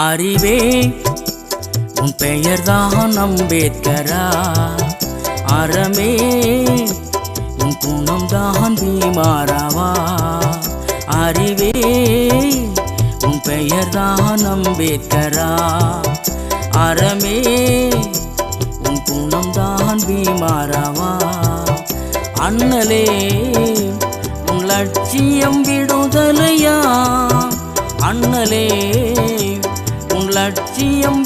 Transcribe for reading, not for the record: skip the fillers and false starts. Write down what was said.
அறிவே உன் பெயர்தான் அம்பேத்கரா, அறமே உன் குணம்தான் பீமாராவா. அறிவே உன் பெயர்தான் அம்பேத்கரா, அறமே உன் குணம்தான் பீமாராவா. அண்ணலே உன் லட்சியம் விடுதலையா, அண்ணலே உன் லட்சியம்